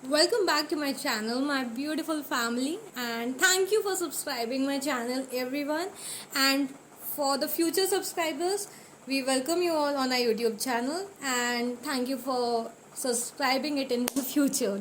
Welcome back to my channel, my beautiful family, and thank you for subscribing my channel, everyone. And for the future subscribers, we welcome you all on our YouTube channel, and thank you for subscribing it in the future,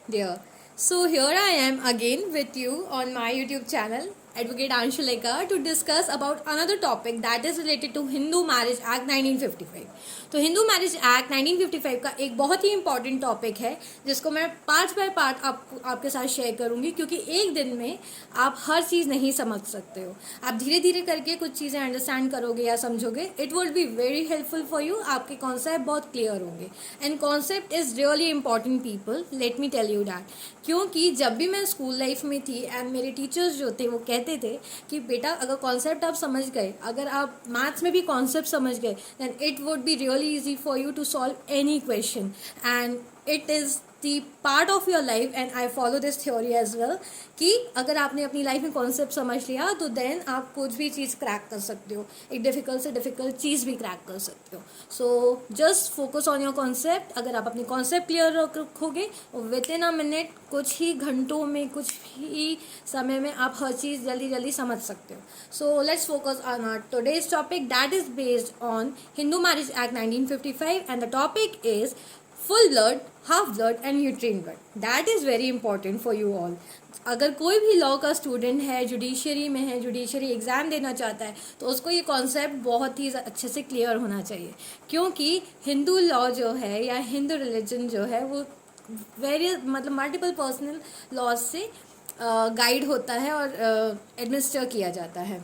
dear. So here I am again with you on my YouTube channel, Advocate Anshuleka, to discuss about another topic that is related to Hindu Marriage Act 1955. तो Hindu Marriage Act 1955 का एक बहुत ही important topic है जिसको मैं part by part आपके साथ share करूंगी, क्योंकि एक दिन में आप हर चीज़ नहीं समझ सकते हो। आप धीरे धीरे करके कुछ चीज़ें अंडरस्टैंड करोगे या समझोगे, it would be very helpful for you. आपके कॉन्सेप्ट बहुत क्लियर होंगे and concept is really important people, let me tell you that. क्योंकि जब भी मैं स्कूल लाइफ में थी एंड मेरे टीचर्स जो थे वो कहते थे कि बेटा अगर कॉन्सेप्ट आप समझ गए, अगर आप मैथ्स में भी कॉन्सेप्ट समझ गए, then it would be really easy for you to solve any question, and it is the part of your life and I follow this theory as well कि अगर आपने अपनी लाइफ में कॉन्सेप्ट समझ लिया तो देन आप कुछ भी चीज़ क्रैक कर सकते हो, एक डिफ़िकल्ट से डिफ़िकल्ट चीज़ भी क्रैक कर सकते हो। So just focus on your concept. अगर आप अपनी कॉन्सेप्ट क्लियर रखोगे विद इन अ मिनट, कुछ ही घंटों में, कुछ ही समय में आप हर चीज़ जल्दी जल्दी समझ सकते हो। So let's focus on our today's topic that is based on Hindu Marriage Act 1955 and the topic is full blood, half blood and uterine blood. That is very important for you all. अगर कोई भी law का student है, judiciary में है, judiciary exam देना चाहता है, तो उसको ये कॉन्सेप्ट बहुत ही अच्छे से क्लियर होना चाहिए। क्योंकि हिंदू लॉ जो है या हिंदू रिलीजन जो है वो वेरियस मतलब मल्टीपल पर्सनल लॉज से गाइड होता है और एडमिनिस्टर किया जाता है।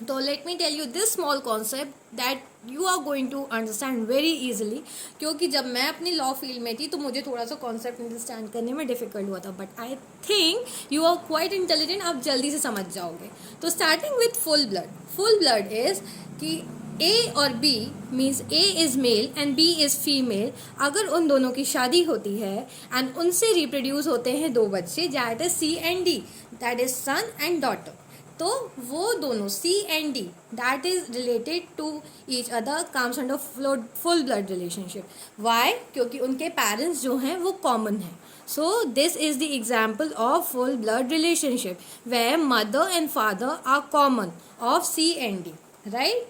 तो let me tell you this small concept that you are going to understand very easily. क्योंकि जब मैं अपनी लॉ फील्ड में थी तो मुझे थोड़ा सा कॉन्सेप्ट अंडरस्टैंड करने में डिफिकल्ट हुआ था, but I think you are quite intelligent, आप जल्दी से समझ जाओगे। तो starting with full blood. Full blood is कि ए और B means A is male and B is female. अगर उन दोनों की शादी होती है एंड उनसे रिप्रोड्यूस होते हैं दो बच्चे, that is C and D, that is son and daughter. तो वो दोनों C and D that is related to each other comes under full blood relationship. Why? क्योंकि उनके पेरेंट्स जो हैं वो कॉमन हैं। So this is the example of full blood relationship where mother and father are common of C and D, right?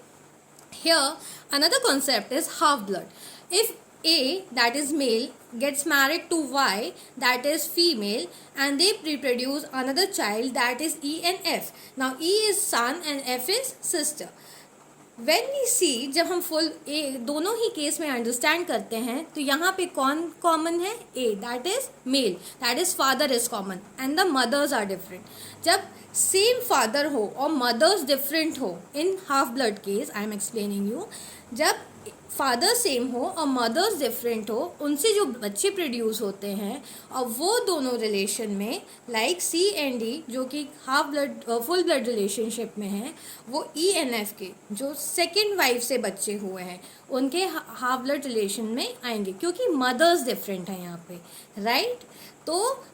Here, another concept is half blood. If A, that is male, gets married to Y, that is female, and they reproduce another child, that is E and F. Now, E is son and F is sister. When we see, जब हम full ए दोनों ही case में understand करते हैं तो यहाँ पे कौन कॉमन है? A, that is male, that is father is common and the mothers are different. जब सेम फादर हो और मदर्स डिफरेंट हो in half blood case, I am explaining you, जब फादर सेम हो और मदर्स डिफरेंट हो, उनसे जो बच्चे प्रोड्यूस होते हैं और वो दोनों रिलेशन में लाइक सी एंड डी जो कि half blood full blood relationship में हैं, वो ई एन एफ के जो सेकेंड वाइफ से बच्चे हुए हैं उनके हाफ ब्लड रिलेशन में आएंगे, क्योंकि मदर्स डिफरेंट हैं यहाँ पे, राइट? तो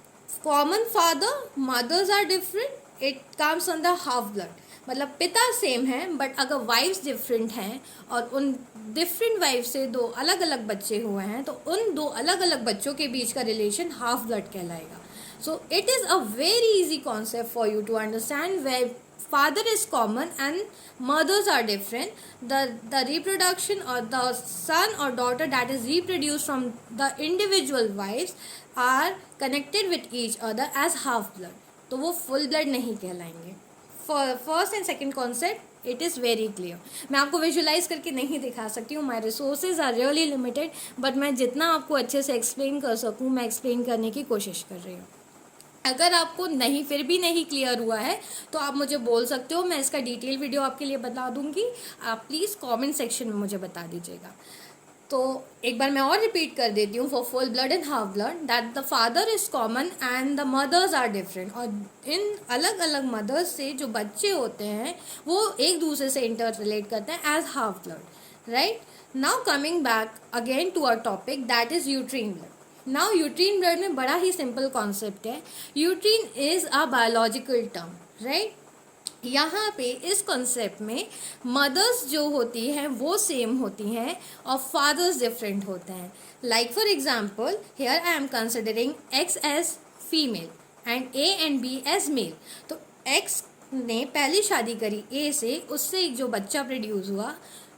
common father, mothers are different, it comes on the half blood. मतलब पिता सेम है बट अगर वाइफ्स डिफरेंट हैं और उन डिफरेंट वाइफ से दो अलग अलग बच्चे हुए हैं तो उन दो अलग अलग बच्चों के बीच का रिलेशन हाफ ब्लड कहलाएगा। So it is a very easy concept for you to understand where father is common and mothers are different. The reproduction or the son or daughter that is reproduced from the individual wives are connected with each other as half blood. तो वो full blood नहीं कहलाएंगे। First and second concept it is very clear. मैं आपको visualise करके नहीं दिखा सकती हूँ, my resources are really limited, but मैं जितना आपको अच्छे से एक्सप्लेन कर सकूँ मैं एक्सप्लेन करने की कोशिश कर रही हूँ। अगर आपको नहीं फिर भी नहीं क्लियर हुआ है तो आप मुझे बोल सकते हो, मैं इसका डिटेल वीडियो आपके लिए बता दूंगी। आप प्लीज़ कमेंट सेक्शन में मुझे बता दीजिएगा। तो एक बार मैं और रिपीट कर देती हूँ, for full blood and half blood that the father is common and the mothers are different. और इन अलग अलग मदर्स से जो बच्चे होते हैं वो एक दूसरे से इंटर रिलेट करते हैं as half blood, right? Now coming back again to our topic that is uterine blood. Now uterine blood में बड़ा ही सिंपल कॉन्सेप्ट है। Uterine is a biological term, right? यहाँ पे इस कॉन्सेप्ट में मदर्स जो होती हैं वो सेम होती हैं और फादर्स डिफरेंट होते हैं. Like for example here I am considering X as female and A and B as male. तो एक्स ने पहली शादी करी ए से, उससे एक जो बच्चा प्रोड्यूस हुआ,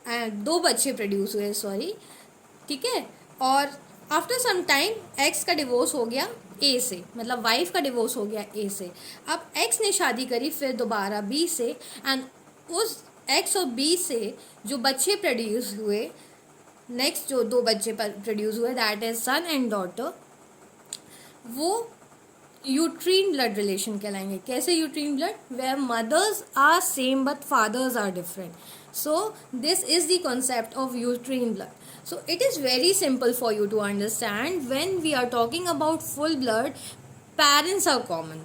दो बच्चे प्रोड्यूस हुए सॉरी, ठीक है. और आफ्टर सम टाइम एक्स का डिवोर्स हो गया ए से, मतलब वाइफ का डिवोर्स हो गया ए से. अब एक्स ने शादी करी फिर दोबारा बी से, एंड उस एक्स और बी से जो बच्चे प्रोड्यूस हुए, नेक्स्ट जो दो बच्चे प्रोड्यूस हुए, that is son and daughter, वो यूट्रीन ब्लड रिलेशन कहलाएंगे. कैसे uterine blood? Where mothers are same but fathers are different. So this is the concept of uterine blood. So it is very simple for you to understand. When we are talking about full blood, parents are common,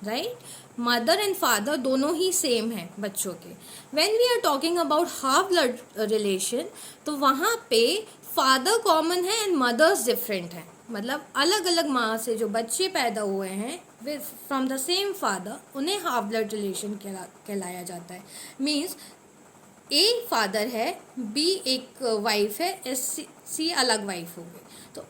right? Mother and father दोनों ही same हैं बच्चों के. When we are talking about half blood relation, तो वहाँ पे father common है and mother's different है. मतलब अलग अलग माँ से जो बच्चे पैदा हुए हैं with from the same father, उन्हें हाफ ब्लड रिलेशन कहलाया जाता है. मीन्स ए फादर है, बी एक वाइफ है, एस सी अलग वाइफ हो गई. तो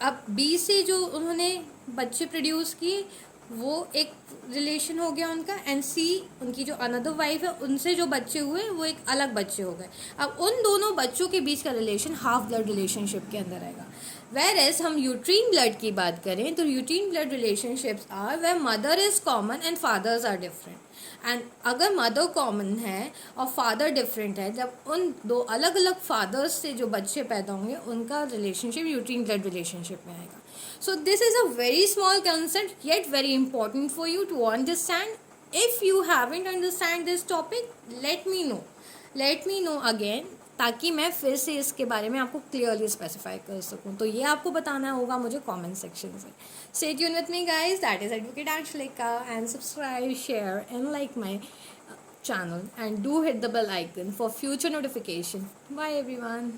अब बी से जो उन्होंने बच्चे प्रोड्यूस किए वो एक रिलेशन हो गया उनका, एंड सी उनकी जो अनदर वाइफ है उनसे जो बच्चे हुए वो एक अलग बच्चे हो गए. अब उन दोनों बच्चों के बीच का रिलेशन हाफ ब्लड रिलेशनशिप के अंदर आएगा. वेर एज हम यूट्रीन ब्लड की बात करें तो uterine blood relationships are where mother is common and fathers are different. And अगर मदर कॉमन है और फादर डिफरेंट है, जब उन दो अलग अलग फादर्स से जो बच्चे पैदा होंगे उनका रिलेशनशिप यूट्रीन ब्लड रिलेशनशिप में आएगा. So this is a very small concept yet very important for you to understand. If you haven't understand this topic, let me know again, ताकि मैं फिर से इसके बारे में आपको क्लियरली स्पेसिफाई कर सकूं. तो ये आपको बताना होगा मुझे कमेंट सेक्शन से. Stay tuned with me guys, that is Advocate Anshalika, and subscribe, share and like my channel, and do hit the bell icon for future notification. Bye everyone.